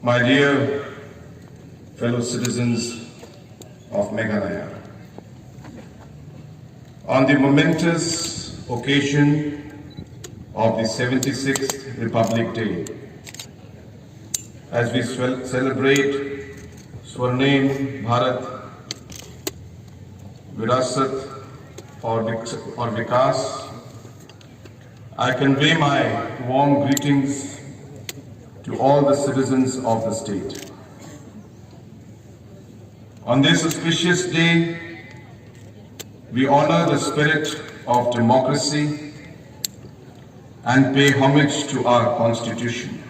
My dear fellow citizens of Meghalaya, on the momentous occasion of the 76th Republic Day, as we celebrate Swarnim Bharat Virasat or Vikas, I convey my warm greetings to all the citizens of the state. On this auspicious day, we honor the spirit of democracy and pay homage to our Constitution.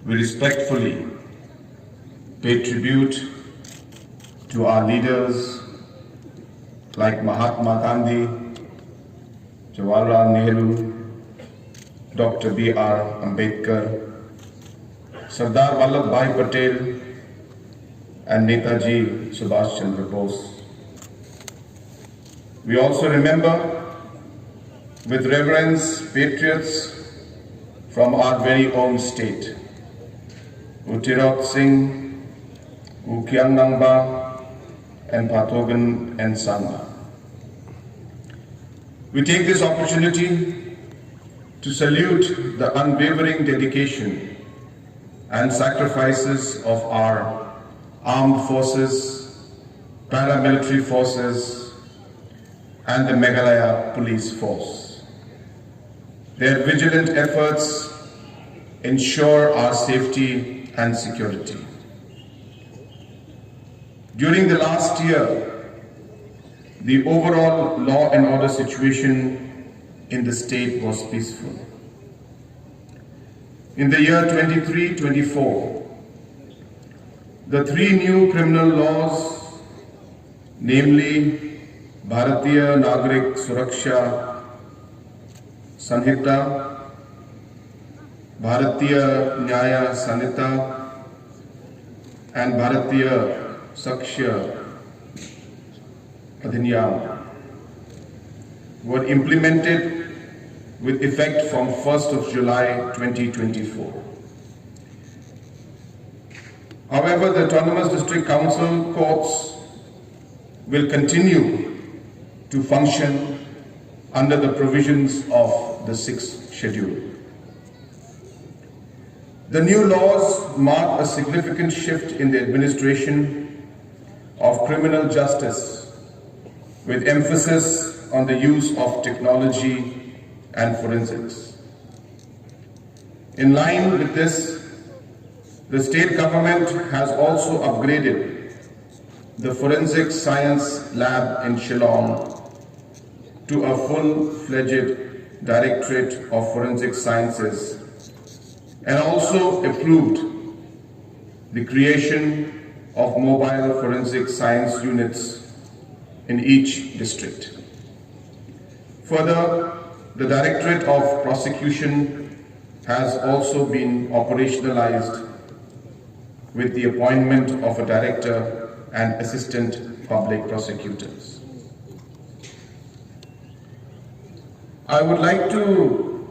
We respectfully pay tribute to our leaders like Mahatma Gandhi, Jawaharlal Nehru, Dr. B.R. Ambedkar, Sardar Vallabhbhai Patel, and Netaji Subhash Chandra Bose. We also remember with reverence patriots from our very own state, Utirot Singh, Ukiang Nangba, and Pathogan and Sangma. We take this opportunity to salute the unwavering dedication and sacrifices of our armed forces, paramilitary forces, and the Meghalaya Police Force. Their vigilant efforts ensure our safety and security. During the last year, the overall law and order situation in the state was peaceful. In the year 23-24, the three new criminal laws, namely Bharatiya Nagrik Suraksha Sanhita, Bharatiya Nyaya Sanhita, and Bharatiya Sakshya Adhinyam, were implemented with effect from 1st of July 2024. However, the Autonomous District Council courts will continue to function under the provisions of the 6th schedule. The new laws mark a significant shift in the administration of criminal justice, with emphasis on the use of technology and forensics. In line with this, the state government has also upgraded the Forensic Science Lab in Shillong to a full-fledged Directorate of Forensic Sciences, and also approved the creation of mobile forensic science units in each district. Further, the Directorate of Prosecution has also been operationalized with the appointment of a director and assistant public prosecutors. I would like to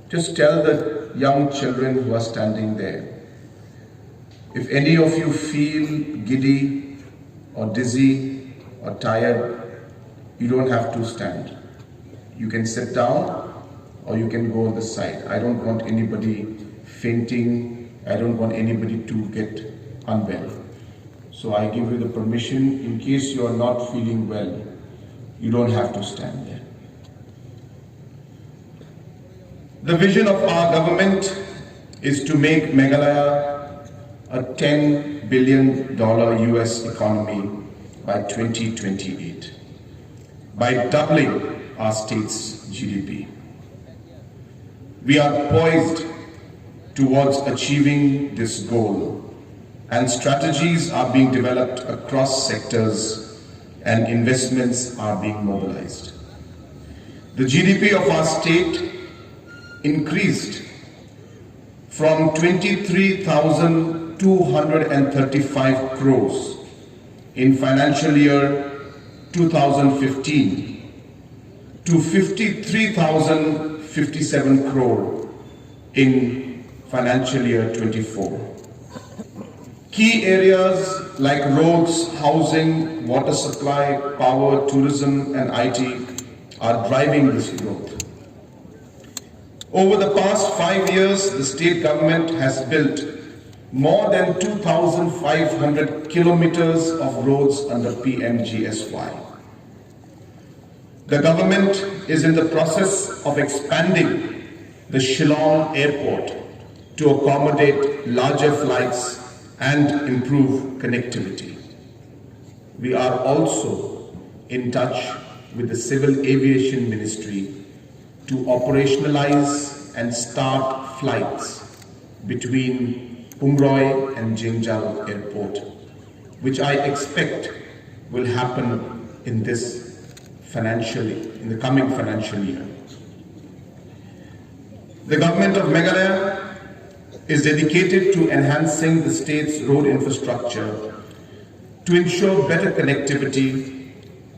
just tell the young children who are standing there, if any of you feel giddy or dizzy or tired, you don't have to stand. You can sit down or you can go on the side. I don't want anybody fainting. I don't want anybody to get unwell. So I give you the permission, in case you are not feeling well, you don't have to stand there. The vision of our government is to make Meghalaya a $10 billion US economy by 2028, by doubling our state's GDP. We are poised towards achieving this goal, and strategies are being developed across sectors and investments are being mobilized. The GDP of our state increased from 23,235 crores in financial year 2015 to 53,057 crore in financial year 24. Key areas like roads, housing, water supply, power, tourism, and IT are driving this growth. Over the past 5 years, the state government has built more than 2,500 kilometers of roads under PMGSY. The government is in the process of expanding the Shillong airport to accommodate larger flights and improve connectivity. We are also in touch with the Civil Aviation Ministry to operationalize and start flights between Umroi and Jingjal Airport, which I expect will happen in the coming financial year. The government of Meghalaya is dedicated to enhancing the state's road infrastructure to ensure better connectivity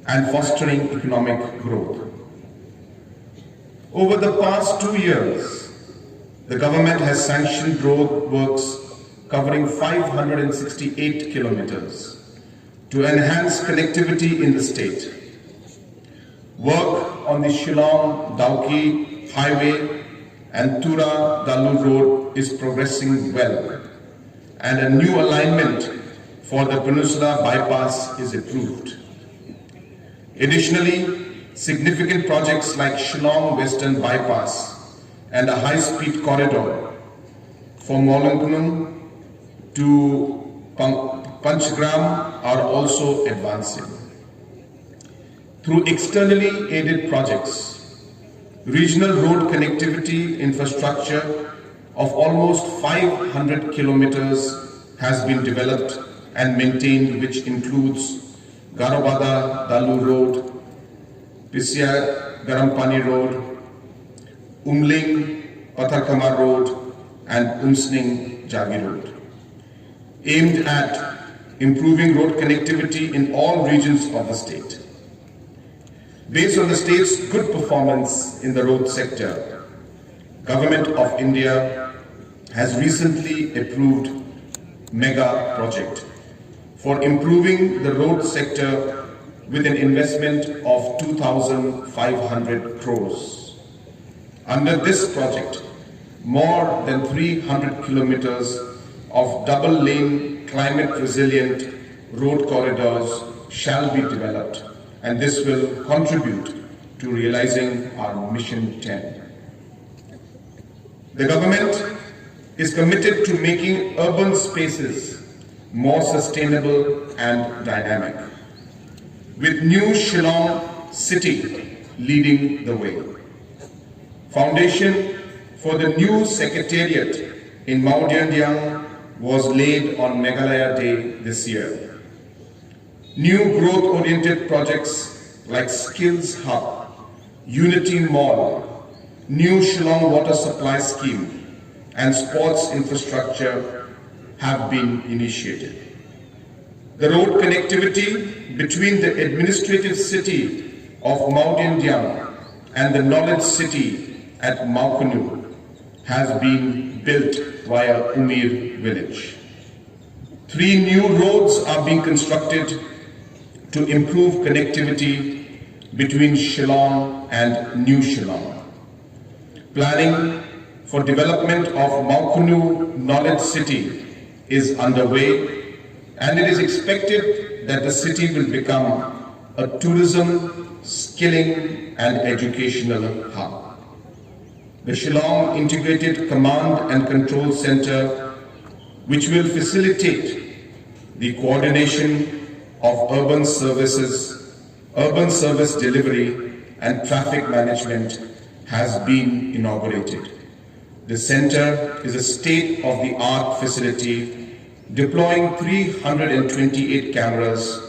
and fostering economic growth. Over the past 2 years, the government has sanctioned road works covering 568 kilometers to enhance connectivity in the state. Work on the Shillong-Dauki Highway and Tura-Dalu Road is progressing well, and a new alignment for the Peninsula Bypass is approved. Additionally, significant projects like Shillong Western Bypass and a high-speed corridor from Molongkunum to Panchgram are also advancing. Through externally aided projects, regional road connectivity infrastructure of almost 500 kilometers has been developed and maintained, which includes Garobada Dalu Road, Pisya Garampani Road, Umling Pathakama Road, and Umsning Jagi Road, aimed at improving road connectivity in all regions of the state. Based on the state's good performance in the road sector, Government of India has recently approved mega project for improving the road sector with an investment of 2,500 crores. Under this project, more than 300 kilometers of double-lane climate-resilient road corridors shall be developed, and this will contribute to realizing our Mission 10. The government is committed to making urban spaces more sustainable and dynamic, with new Shillong city leading the way. Foundation for the new secretariat in Maodiandiang was laid on Meghalaya Day this year. New growth-oriented projects like Skills Hub, Unity Mall, new Shillong water supply scheme, and sports infrastructure have been initiated. The road connectivity between the administrative city of Maodiandiang and the knowledge city at Maukanu has been built via Umir village. 3 new roads are being constructed to improve connectivity between Shillong and New Shillong. Planning for development of Maukanu Knowledge City is underway, and it is expected that the city will become a tourism, skilling and educational hub. The Shillong Integrated Command and Control Center, which will facilitate the coordination of urban service delivery and traffic management, has been inaugurated. The center is a state-of-the-art facility deploying 328 cameras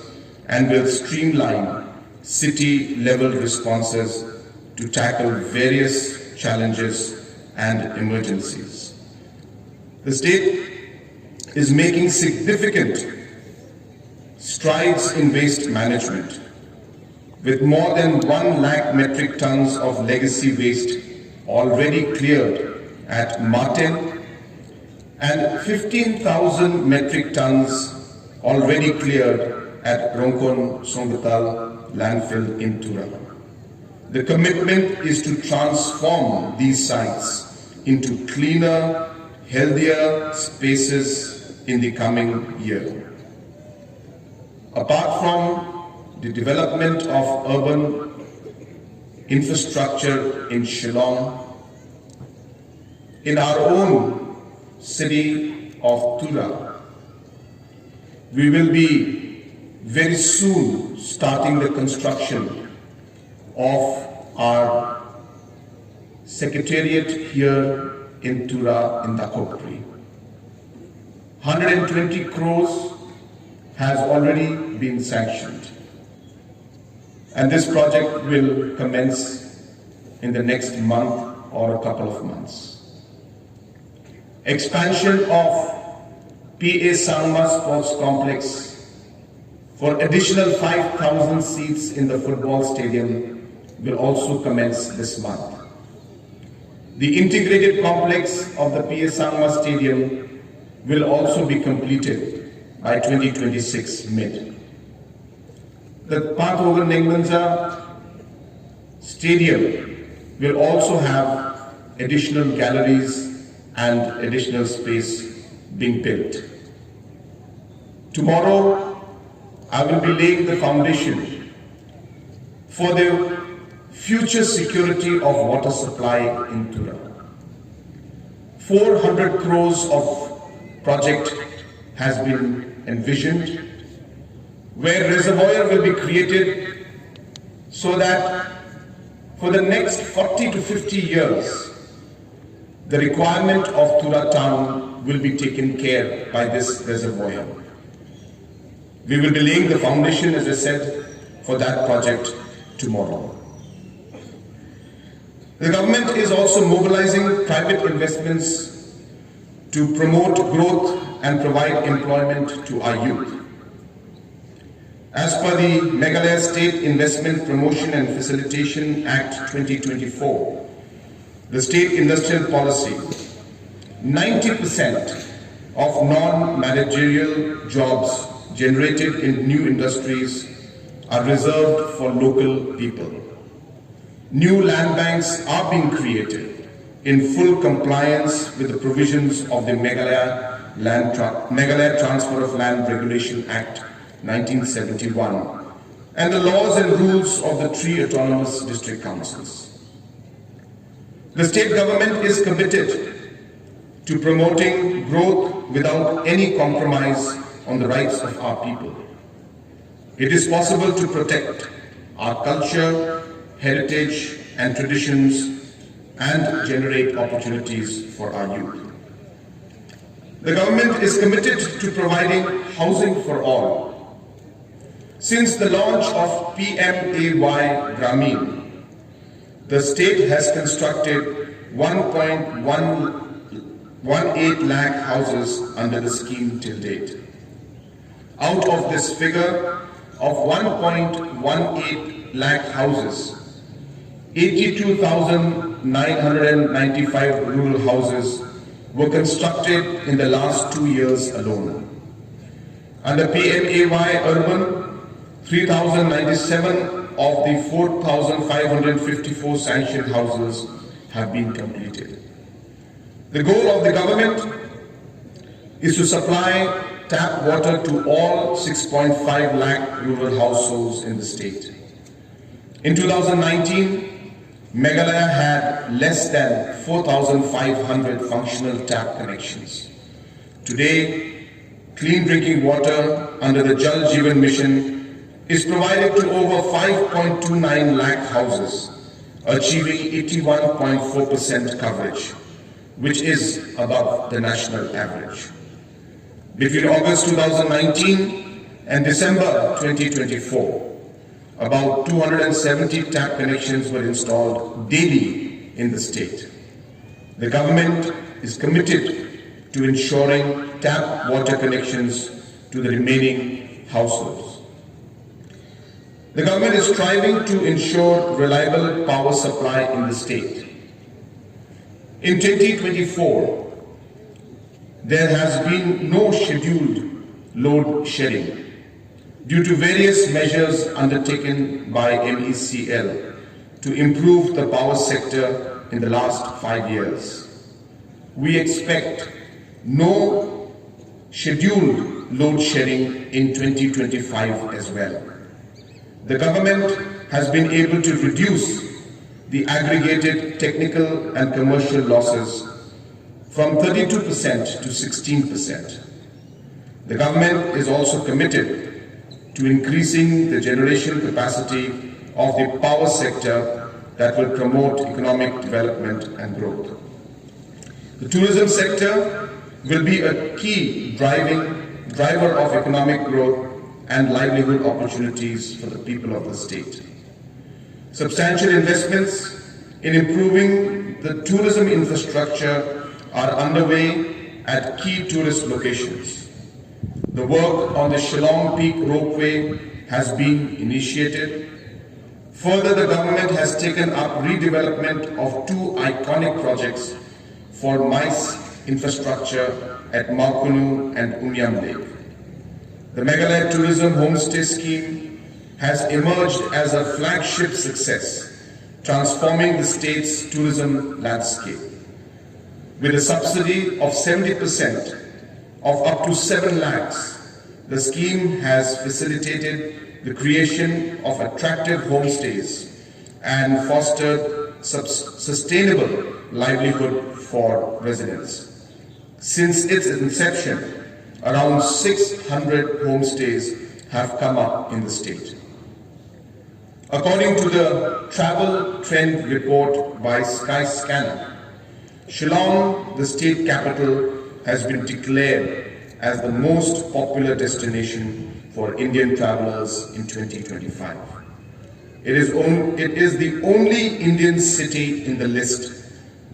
and will streamline city-level responses to tackle various challenges and emergencies. The state is making significant strides in waste management, with more than 1 lakh metric tons of legacy waste already cleared at Martin, and 15,000 metric tons already cleared at Rongkon Songtal landfill in Tura. The commitment is to transform these sites into cleaner, healthier spaces in the coming year. Apart from the development of urban infrastructure in Shillong, in our own city of Tura, we will be very soon starting the construction of our secretariat here in Tura in Dakopri. 120 crores has already been sanctioned, and this project will commence in the next month or a couple of months. Expansion of PA Sangma Sports Complex for additional 5,000 seats in the football stadium will also commence this month. The integrated complex of the PA Sangma Stadium will also be completed by 2026 mid. The Pathogan Nengmanza Stadium will also have additional galleries and additional space being built. Tomorrow, I will be laying the foundation for the future security of water supply in Tura. 400 crores of project has been envisioned, where reservoir will be created so that for the next 40 to 50 years, the requirement of Tura town will be taken care by this reservoir. We will be laying the foundation, as I said, for that project tomorrow. The government is also mobilizing private investments to promote growth and provide employment to our youth. As per the Meghalaya State Investment Promotion and Facilitation Act 2024, the state industrial policy, 90% of non-managerial jobs generated in new industries are reserved for local people. New land banks are being created in full compliance with the provisions of the Meghalaya Transfer of Land Regulation Act 1971 and the laws and rules of the 3 autonomous district councils. The state government is committed to promoting growth without any compromise on the rights of our people. It is possible to protect our culture, heritage and traditions and generate opportunities for our youth. The government is committed to providing housing for all. Since the launch of PMAY Grameen, the state has constructed 1.18 lakh houses under the scheme till date. Out of this figure of 1.18 lakh houses, 82,995 rural houses were constructed in the last 2 years alone. Under PMAY Urban, 3,097 of the 4,554 sanctioned houses have been completed. The goal of the government is to supply tap water to all 6.5 lakh rural households in the state. In 2019, Meghalaya had less than 4,500 functional tap connections. Today, clean drinking water under the Jal Jeevan Mission is provided to over 5.29 lakh houses, achieving 81.4% coverage, which is above the national average. Between August 2019 and December 2024, about 270 tap connections were installed daily in the state. The government is committed to ensuring tap water connections to the remaining households. The government is striving to ensure reliable power supply in the state. In 2024, there has been no scheduled load shedding due to various measures undertaken by MECL to improve the power sector in the last 5 years. We expect no scheduled load shedding in 2025 as well. The government has been able to reduce the aggregated technical and commercial losses from 32% to 16%. The government is also committed to increasing the generation capacity of the power sector that will promote economic development and growth. The tourism sector will be a key driver of economic growth and livelihood opportunities for the people of the state. Substantial investments in improving the tourism infrastructure are underway at key tourist locations. The work on the Shillong Peak Ropeway has been initiated. Further, the government has taken up redevelopment of 2 iconic projects for MICE infrastructure at Maukunu and Unyam Lake. The Meghalaya Tourism Homestay Scheme has emerged as a flagship success, transforming the state's tourism landscape. With a subsidy of 70% of up to 7 lakhs, the scheme has facilitated the creation of attractive homestays and fostered sustainable livelihood for residents. Since its inception, around 600 homestays have come up in the state. According to the Travel Trend Report by Skyscanner, Shillong, the state capital, has been declared as the most popular destination for Indian travelers in 2025. It is the only Indian city in the list,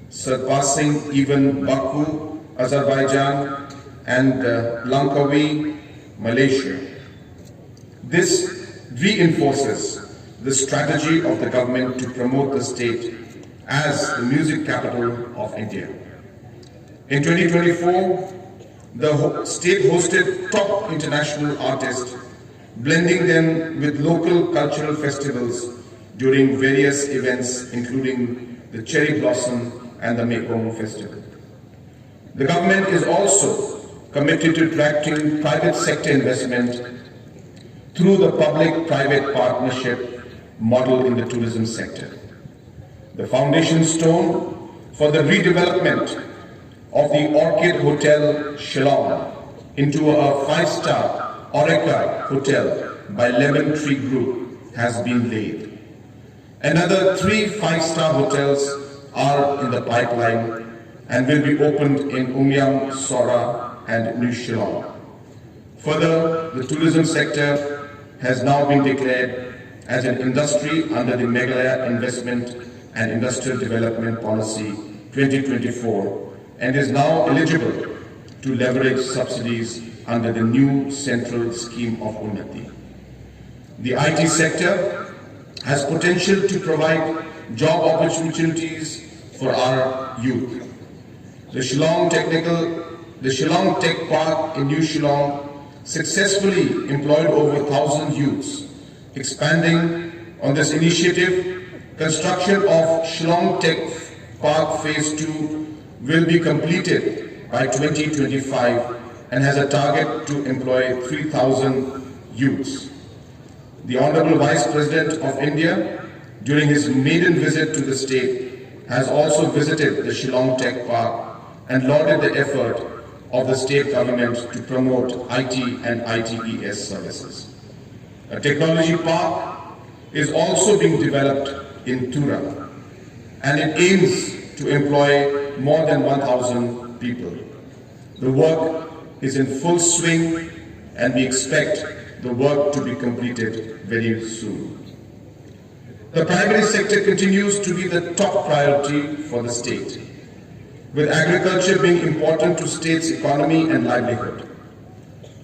surpassing even Baku, Azerbaijan, and Langkawi, Malaysia. This reinforces the strategy of the government to promote the state as the music capital of India. In 2024, the state hosted top international artists, blending them with local cultural festivals during various events, including the Cherry Blossom and the Mekong Festival. The government is also committed to attracting private sector investment through the public-private partnership model in the tourism sector. The foundation stone for the redevelopment of the Orchid Hotel Shillong into a 5-star Aureka Hotel by Lemon Tree Group has been laid. Another 3 5-star hotels are in the pipeline and will be opened in Umyam, Sora and New Shillong. Further, the tourism sector has now been declared as an industry under the Meghalaya Investment and Industrial Development Policy 2024 and is now eligible to leverage subsidies under the new Central Scheme of Unnati. The IT sector has potential to provide job opportunities for our youth. The Shillong Tech Park in New Shillong successfully employed over 1,000 youths. Expanding on this initiative, construction of Shillong Tech Park Phase 2 will be completed by 2025 and has a target to employ 3,000 youths. The Honorable Vice President of India, during his maiden visit to the state, has also visited the Shillong Tech Park and lauded the effort of the state government to promote IT and ITES services. A technology park is also being developed in Tura, and it aims to employ more than 1,000 people. The work is in full swing, and we expect the work to be completed very soon. The primary sector continues to be the top priority for the state, with agriculture being important to state's economy and livelihood.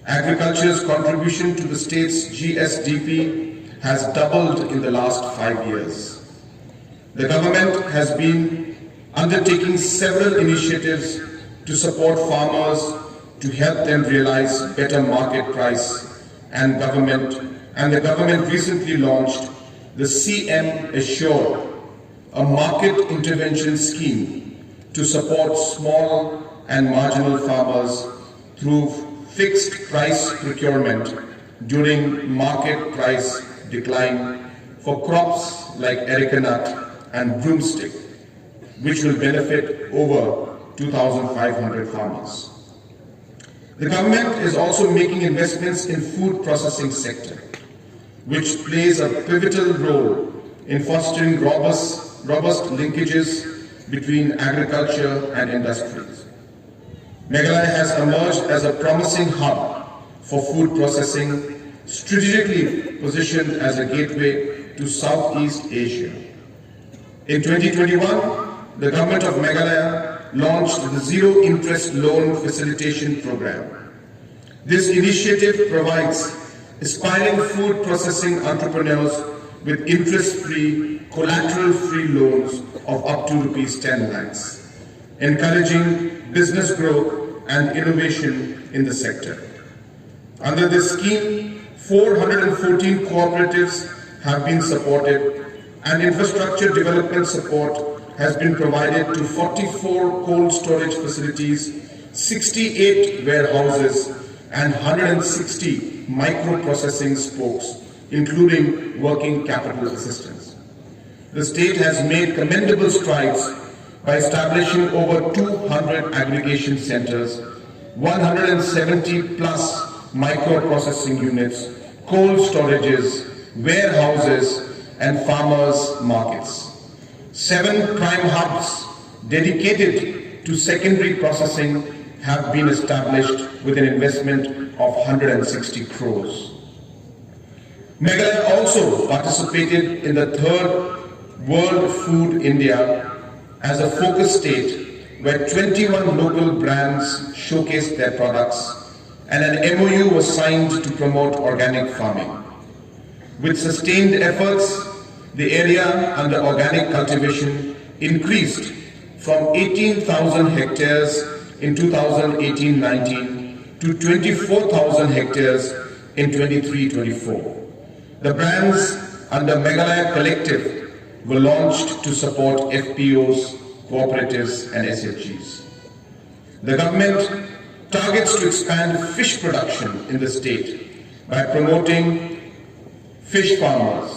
Agriculture's contribution to the state's GSDP has doubled in the last 5 years. The government has been undertaking several initiatives to support farmers to help them realize better market price, and the government recently launched the CM Assure, a market intervention scheme to support small and marginal farmers through fixed price procurement during market price decline for crops like areca nut and broomstick, which will benefit over 2,500 farmers. The government is also making investments in food processing sector, which plays a pivotal role in fostering robust linkages between agriculture and industries. Meghalaya has emerged as a promising hub for food processing, strategically positioned as a gateway to Southeast Asia. In 2021, the government of Meghalaya launched the Zero Interest Loan Facilitation Program. This initiative provides aspiring food processing entrepreneurs with interest-free, collateral-free loans of up to ₹10 lakhs, encouraging business growth and innovation in the sector. Under this scheme, 414 cooperatives have been supported, and infrastructure development support has been provided to 44 cold storage facilities, 68 warehouses, and 160 micro-processing spokes, including working capital assistance. The state has made commendable strides by establishing over 200 aggregation centers, 170 plus micro-processing units, cold storages, warehouses, and farmers' markets. 7 prime hubs dedicated to secondary processing have been established with an investment of 160 crores. Meghalaya also participated in the 3rd World Food India as a focus state where 21 local brands showcased their products, and an MOU was signed to promote organic farming. With sustained efforts, the area under organic cultivation increased from 18,000 hectares in 2018-19 to 24,000 hectares in 23-24. The brands under Meghalaya Collective were launched to support FPOs, cooperatives and SHGs. The government targets to expand fish production in the state by promoting fish farmers.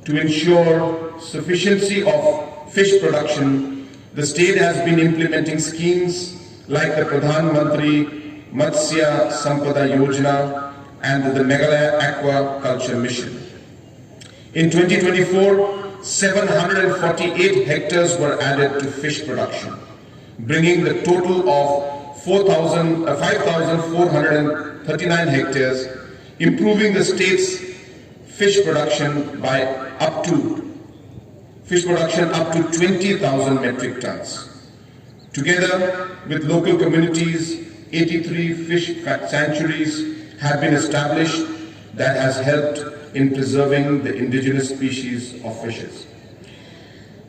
To ensure sufficiency of fish production, the state has been implementing schemes like the Pradhan Mantri Matsya Sampada Yojana and the Meghalaya Aquaculture Mission. In 2024, 748 hectares were added to fish production, bringing the total of 5,439 hectares, improving the state's fish production up to 20,000 metric tons. Together with local communities, 83 fish sanctuaries have been established that has helped in preserving the indigenous species of fishes.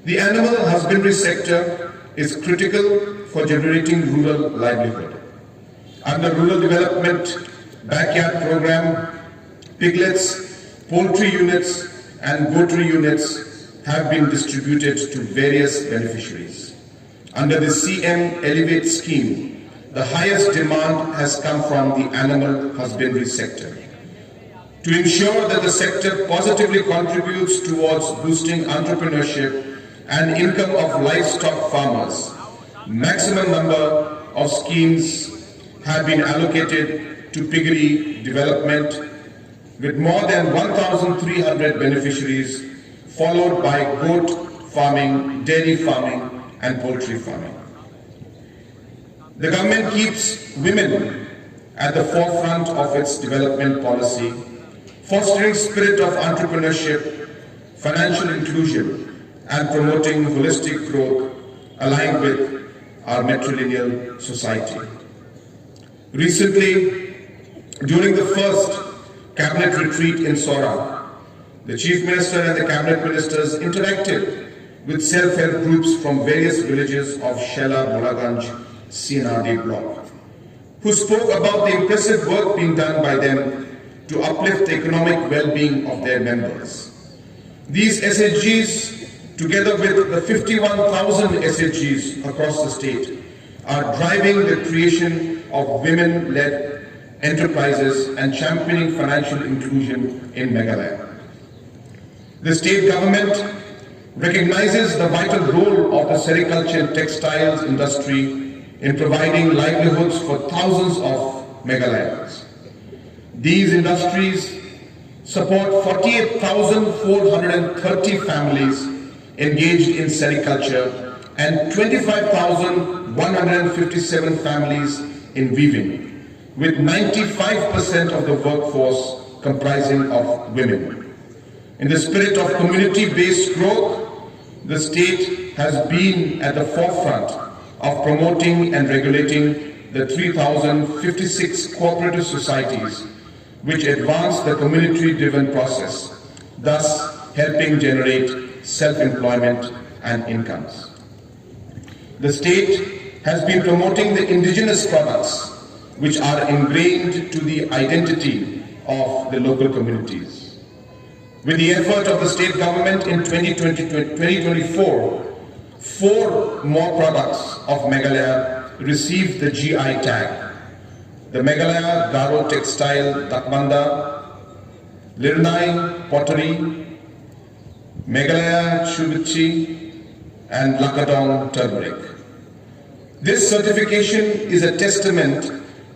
The animal husbandry sector is critical for generating rural livelihood. Under Rural Development Backyard Program, piglets, poultry units and goatry units have been distributed to various beneficiaries. Under the CM Elevate scheme, the highest demand has come from the animal husbandry sector. To ensure that the sector positively contributes towards boosting entrepreneurship and income of livestock farmers, maximum number of schemes have been allocated to piggery development, with more than 1,300 beneficiaries, followed by goat farming, dairy farming, and poultry farming. The government keeps women at the forefront of its development policy, fostering spirit of entrepreneurship, financial inclusion, and promoting holistic growth aligned with our matrilineal society. Recently, during the first cabinet retreat in Sora, the Chief Minister and the cabinet ministers interacted with self-help groups from various villages of Shela, Bolaganj, CNRD block. who spoke about the impressive work being done by them to uplift the economic well-being of their members. These SHGs, together with the 51,000 SHGs across the state, are driving the creation of women-led enterprises and championing financial inclusion in Meghalaya. The state government recognizes the vital role of the sericulture and textiles industry in providing livelihoods for thousands of Meghalayans. These industries support 48,430 families engaged in sericulture and 25,157 families in weaving, with 95% of the workforce comprising of women. In the spirit of community-based growth, the state has been at the forefront of promoting and regulating the 3,056 cooperative societies which advance the community-driven process, thus helping generate self-employment and incomes. The state has been promoting the indigenous products which are ingrained to the identity of the local communities. With the effort of the state government in 2024, 4 more products of Meghalaya received the GI tag. The Meghalaya Garo Textile Dakbanda, Lirnai Pottery, Meghalaya Shubichi, and Lakadong Turmeric. This certification is a testament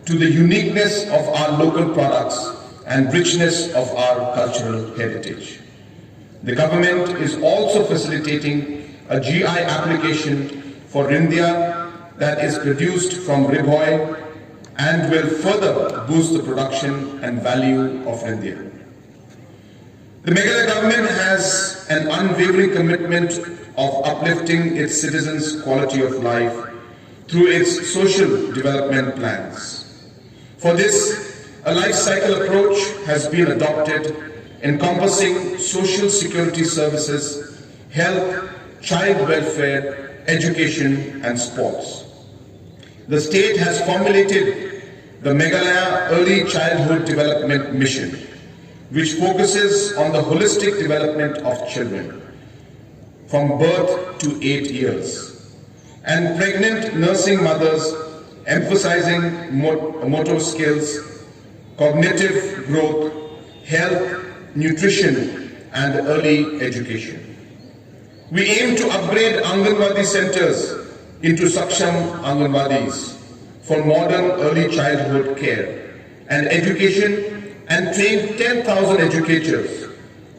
to the uniqueness of our local products and richness of our cultural heritage. The government is also facilitating a GI application for Rindia that is produced from rib oil and will further boost the production and value of Rindia. The Meghalaya government has an unwavering commitment of uplifting its citizens' quality of life through its social development plans. For this, a life cycle approach has been adopted encompassing social security services, health, child welfare, education, and sports. The state has formulated the Meghalaya Early Childhood Development Mission, which focuses on the holistic development of children from birth to 8 years, and pregnant nursing mothers, emphasizing motor skills, cognitive growth, health, nutrition, and early education. We aim to upgrade Anganwadi centers into Saksham Anganwadis for modern early childhood care and education, and train 10,000 educators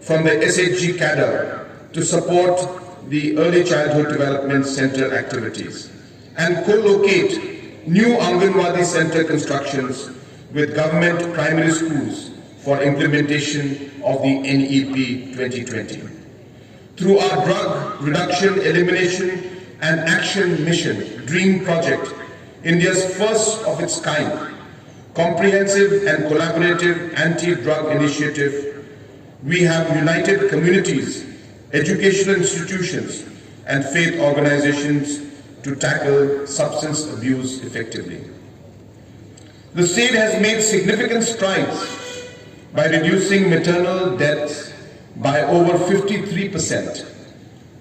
from the SHG cadre to support the early childhood development center activities, and co-locate new Anganwadi center constructions with government primary schools for implementation of the NEP 2020. Through our drug reduction, elimination and action mission, DREAM project, India's first of its kind, comprehensive and collaborative anti-drug initiative, we have united communities, educational institutions and faith organizations to tackle substance abuse effectively. The state has made significant strides by reducing maternal deaths by over 53%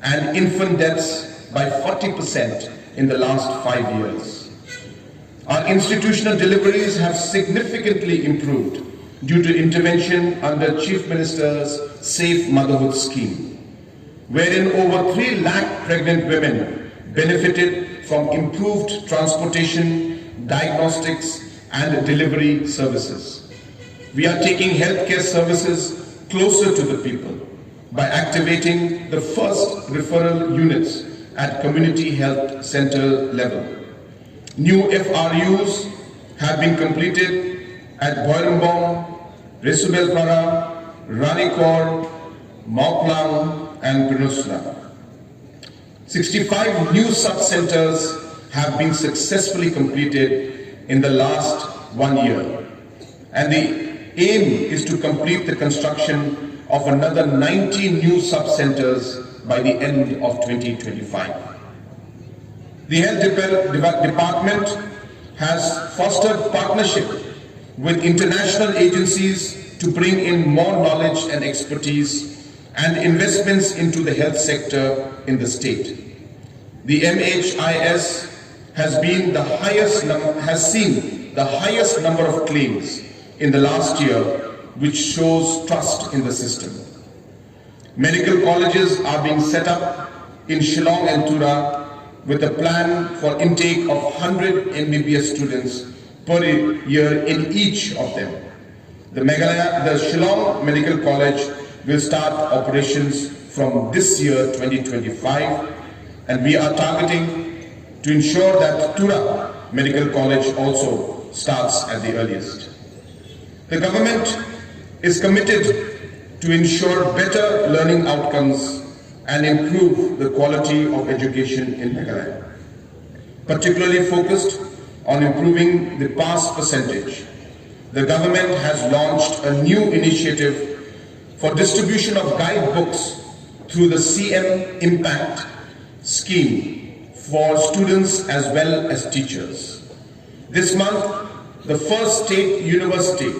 and infant deaths by 40% in the last 5 years. Our institutional deliveries have significantly improved due to intervention under Chief Minister's Safe Motherhood Scheme, wherein over 3 lakh pregnant women benefited from improved transportation, diagnostics, and delivery services. We are taking healthcare services closer to the people by activating the first referral units at community health center level. New FRUs have been completed at Boirumbong, Resubelpara, Ranikor, Mauplang, and Pinusla. 65 new sub-centers have been successfully completed in the last 1 year, and the aim is to complete the construction of another 90 new sub-centers by the end of 2025. The Health Department has fostered partnership with international agencies to bring in more knowledge and expertise and investments into the health sector in the state. The MHIS has seen the highest number of claims in the last year, which shows trust in the system. Medical colleges are being set up in Shillong and Tura with a plan for intake of 100 MBBS students per year in each of them. The Shillong Medical College will start operations from this year 2025, and we are targeting to ensure that Tura Medical College also starts at the earliest. The government is committed to ensure better learning outcomes and improve the quality of education in Agana, particularly focused on improving the pass percentage. The government has launched a new initiative for distribution of guidebooks through the CM Impact scheme for students as well as teachers. This month, the first state university,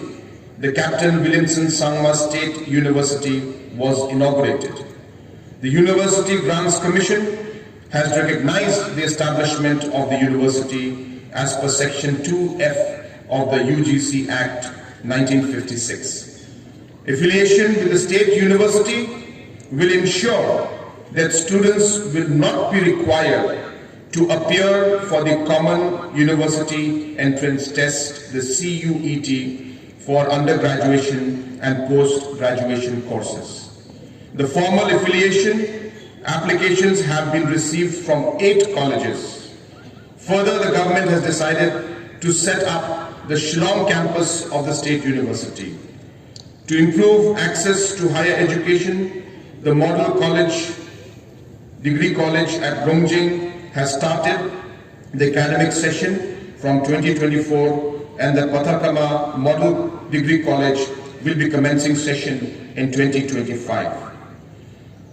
the Captain Williamson Sangma State University, was inaugurated. The University Grants Commission has recognized the establishment of the university as per Section 2F of the UGC Act 1956. Affiliation with the state university will ensure that students will not be required to appear for the Common University Entrance Test, the CUET, for undergraduation and post-graduation courses. The formal affiliation applications have been received from 8 colleges. Further, the government has decided to set up the Shillong campus of the State University. To improve access to higher education, the Model College, Degree College at Rongjing has started the academic session from 2024, and the Pathakama Model Degree College will be commencing session in 2025.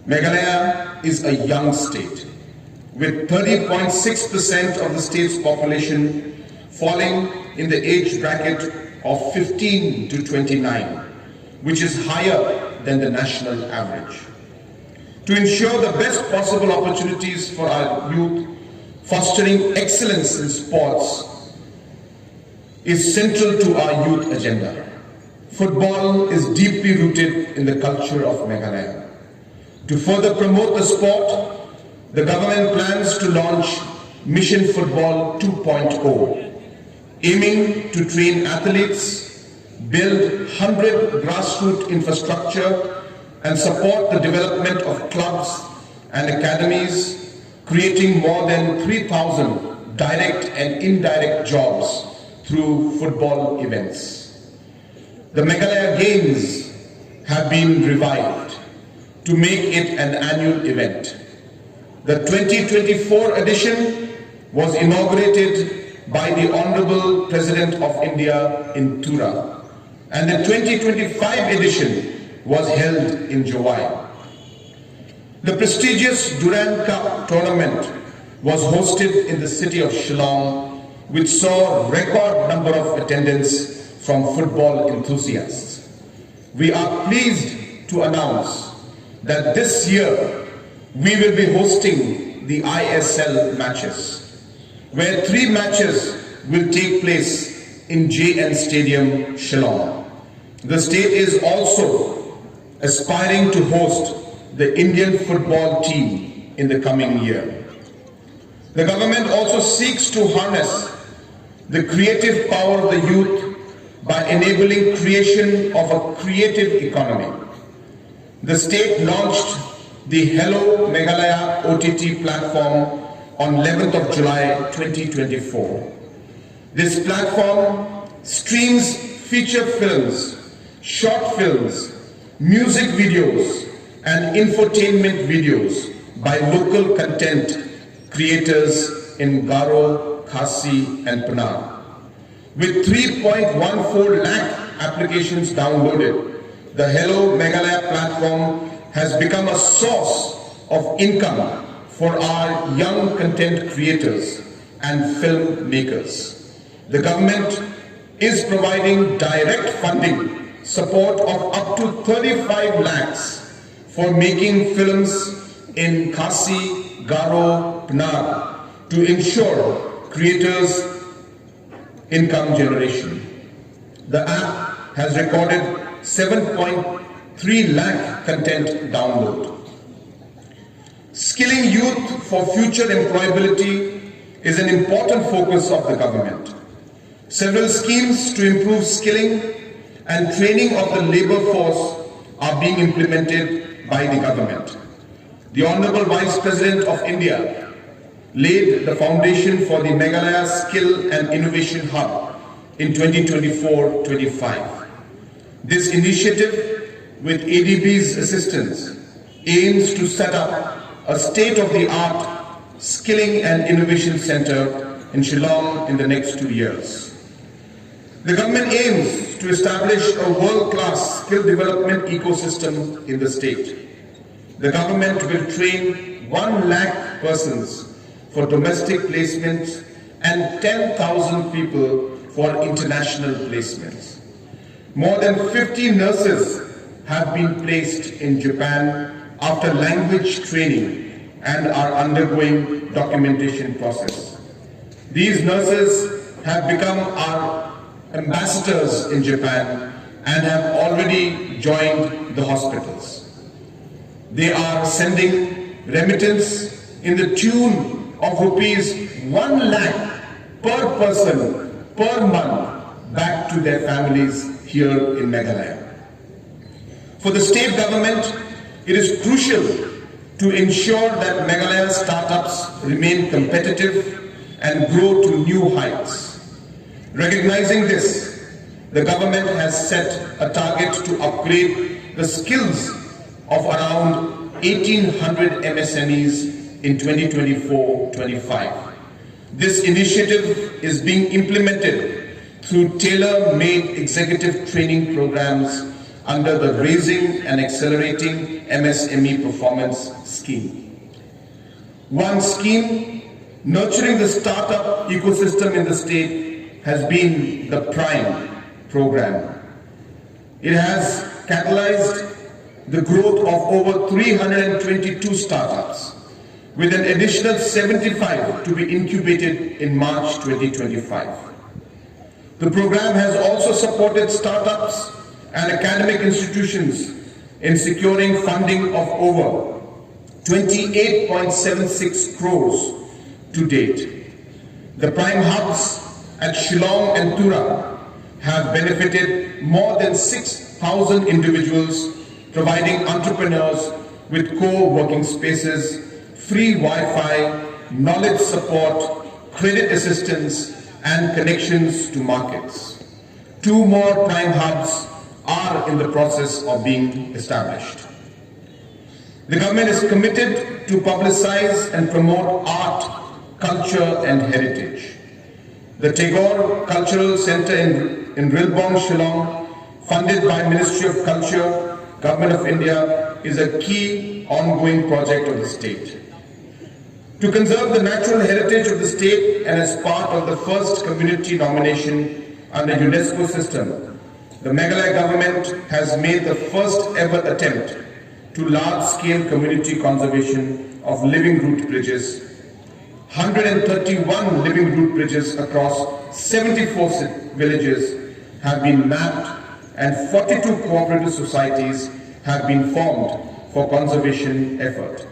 Meghalaya is a young state, with 30.6% of the state's population falling in the age bracket of 15 to 29, which is higher than the national average. To ensure the best possible opportunities for our youth, fostering excellence in sports is central to our youth agenda. Football is deeply rooted in the culture of Meghalaya. To further promote the sport, the government plans to launch Mission Football 2.0, aiming to train athletes, build 100 grassroots infrastructure, and support the development of clubs and academies, creating more than 3,000 direct and indirect jobs through football events. The Meghalaya Games have been revived to make it an annual event. The 2024 edition was inaugurated by the Honorable President of India in Tura, and the 2025 edition was held in July. The prestigious Durand Cup tournament was hosted in the city of Shillong, which saw a record number of attendance from football enthusiasts. We are pleased to announce that this year we will be hosting the ISL matches, where 3 matches will take place in JN Stadium, Shillong. The state is also aspiring to host the Indian football team in the coming year. The government also seeks to harness the creative power of the youth by enabling creation of a creative economy. The state launched the Hello Meghalaya OTT platform on 11th of July 2024. This platform streams feature films, short films, music videos, and infotainment videos by local content creators in Garo, Khasi, and Panar. With 3.14 lakh applications downloaded, the Hello Meghalaya platform has become a source of income for our young content creators and filmmakers. The government is providing direct funding support of up to 35 lakhs for making films in Khasi, Garo, Pnar to ensure creators' income generation. The app has recorded 7.3 lakh content download. Skilling youth for future employability is an important focus of the government. Several schemes to improve skilling and training of the labor force are being implemented by the government. The Honorable Vice President of India laid the foundation for the Meghalaya Skill and Innovation Hub in 2024-25. This initiative, with ADB's assistance, aims to set up a state-of-the-art skilling and innovation center in Shillong in the next 2 years. The government aims to establish a world-class skill development ecosystem in the state. The government will train 1 lakh persons for domestic placements and 10,000 people for international placements. More than 50 nurses have been placed in Japan after language training and are undergoing documentation process. These nurses have become our ambassadors in Japan and have already joined the hospitals. They are sending remittance in the tune of rupees 1 lakh per person per month back to their families here in Meghalaya. For the state government, it is crucial to ensure that Meghalaya startups remain competitive and grow to new heights. Recognizing this, the government has set a target to upgrade the skills of around 1,800 MSMEs in 2024-25. This initiative is being implemented through tailor-made executive training programs under the Raising and Accelerating MSME Performance Scheme. One scheme nurturing the startup ecosystem in the state has been the Prime program. It has catalyzed the growth of over 322 startups, with an additional 75 to be incubated in March 2025. The program has also supported startups and academic institutions in securing funding of over 28.76 crores to date. The Prime Hubs at Shillong and Tura have benefited more than 6,000 individuals, providing entrepreneurs with co-working spaces, free Wi-Fi, knowledge support, credit assistance, and connections to markets. 2 more Prime Hubs are in the process of being established. The government is committed to publicize and promote art, culture, and heritage. The Tagore Cultural Center in Rilbong, Shillong, funded by Ministry of Culture, Government of India, is a key ongoing project of the state. To conserve the natural heritage of the state and as part of the first community nomination under UNESCO system, the Meghalaya government has made the first ever attempt to large-scale community conservation of living root bridges. 131 living root bridges across 74 villages have been mapped, and 42 cooperative societies have been formed for conservation effort.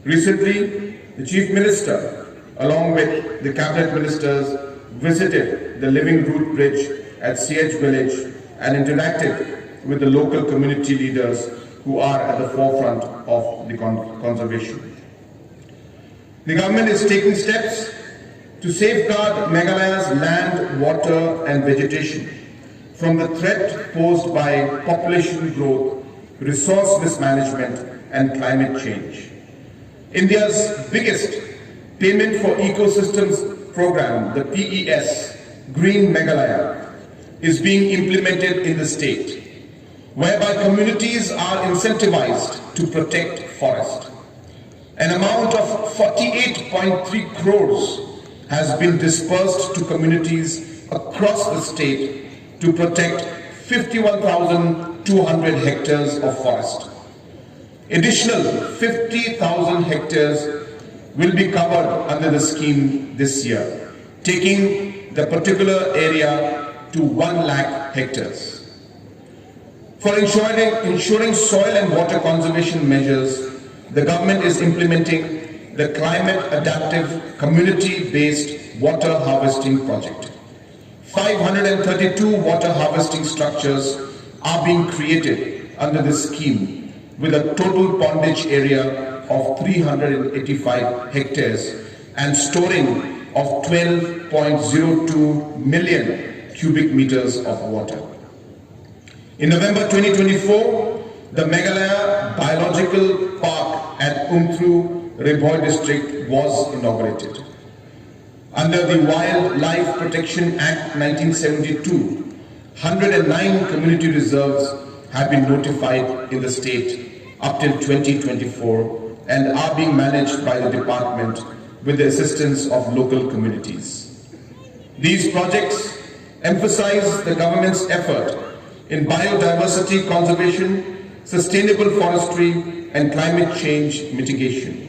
Recently, the Chief Minister, along with the Cabinet Ministers, visited the living root bridge at CH village and interacted with the local community leaders who are at the forefront of the conservation. The government is taking steps to safeguard Meghalaya's land, water and vegetation from the threat posed by population growth, resource mismanagement and climate change. India's biggest Payment for Ecosystems program, the PES, Green Meghalaya, is being implemented in the state, whereby communities are incentivized to protect forest. An amount of 48.3 crores has been dispersed to communities across the state to protect 51,200 hectares of forest. Additional 50,000 hectares will be covered under the scheme this year, taking the particular area to 1 lakh hectares. For ensuring soil and water conservation measures, the government is implementing the Climate Adaptive Community-Based Water Harvesting Project. 532 water harvesting structures are being created under this scheme with a total pondage area of 385 hectares and storing of 12.02 million cubic meters of water. In November 2024, the Meghalaya Biological Park at Umthru, Rebhoy district was inaugurated. Under the Wildlife Protection Act 1972, 109 community reserves have been notified in the state up till 2024 and are being managed by the department with the assistance of local communities. These projects emphasize the government's effort in biodiversity conservation, sustainable forestry, and climate change mitigation.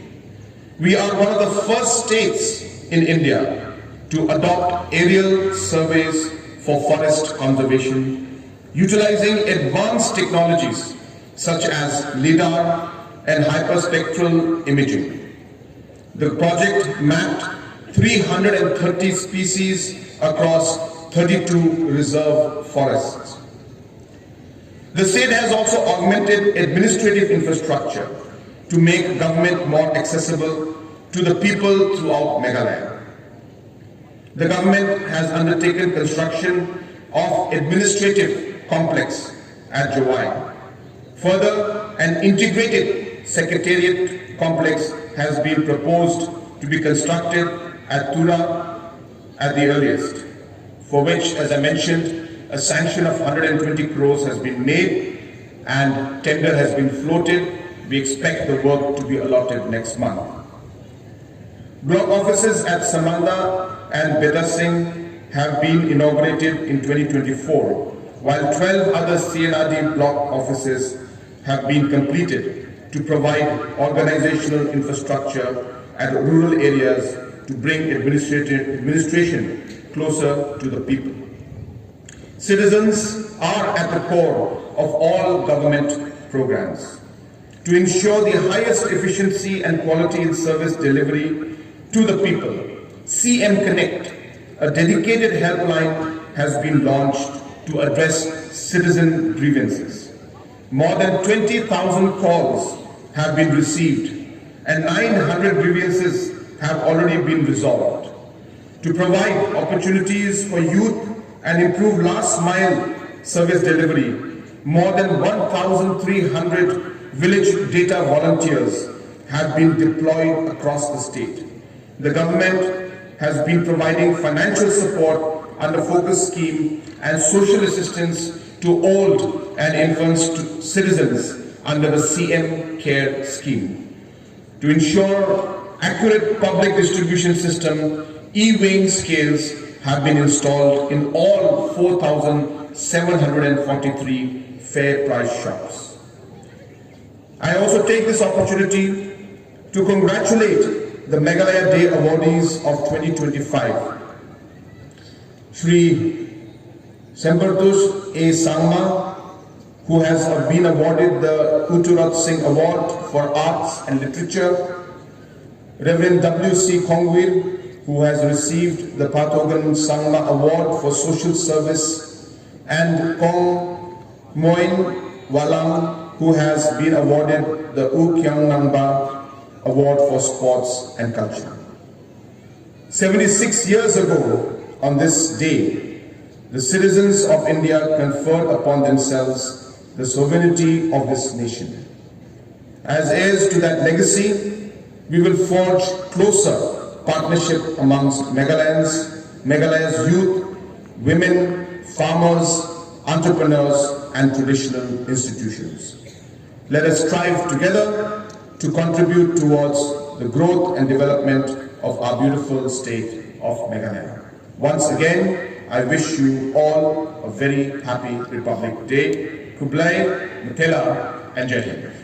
We are one of the first states in India to adopt aerial surveys for forest conservation, utilizing advanced technologies such as LIDAR and hyperspectral imaging. The project mapped 330 species across 32 reserve forests. The state has also augmented administrative infrastructure to make government more accessible to the people throughout Meghalaya. The government has undertaken construction of administrative complex at Jawai. Further, an integrated secretariat complex has been proposed to be constructed at Tura at the earliest, for which, as I mentioned, a sanction of 120 crores has been made and tender has been floated. We expect the work to be allotted next month. Block offices at Samanda and Beta Singh have been inaugurated in 2024, while 12 other CNRD block offices have been completed to provide organizational infrastructure at rural areas to bring administration closer to the people. Citizens are at the core of all government programs. To ensure the highest efficiency and quality in service delivery to the people, CM Connect, a dedicated helpline, has been launched to address citizen grievances. More than 20,000 calls have been received and 900 grievances have already been resolved. To provide opportunities for youth and improve last mile service delivery, more than 1,300 village data volunteers have been deployed across the state. The government has been providing financial support under Focus Scheme and social assistance to old and infant citizens under the CM Care Scheme. To ensure accurate public distribution system, e-weighing scales have been installed in all 4,743 fair price shops. I also take this opportunity to congratulate the Meghalaya Day awardees of 2025. Shri Sempartush A. Sangma, who has been awarded the Uturat Singh Award for Arts and Literature, Reverend W.C. Kongwir, who has received the Pathogan Sangma Award for Social Service, and Kong Moin Walang, who has been awarded the U Kyang Nangba Award for Sports and Culture. 76 years ago, on this day, the citizens of India conferred upon themselves the sovereignty of this nation. As heirs to that legacy, we will forge closer partnership amongst Meghalaya's youth, women, farmers, entrepreneurs, and traditional institutions. Let us strive together to contribute towards the growth and development of our beautiful state of Meghalaya. Once again, I wish you all a very happy Republic Day. Kublai, Mithila and Jai Hind.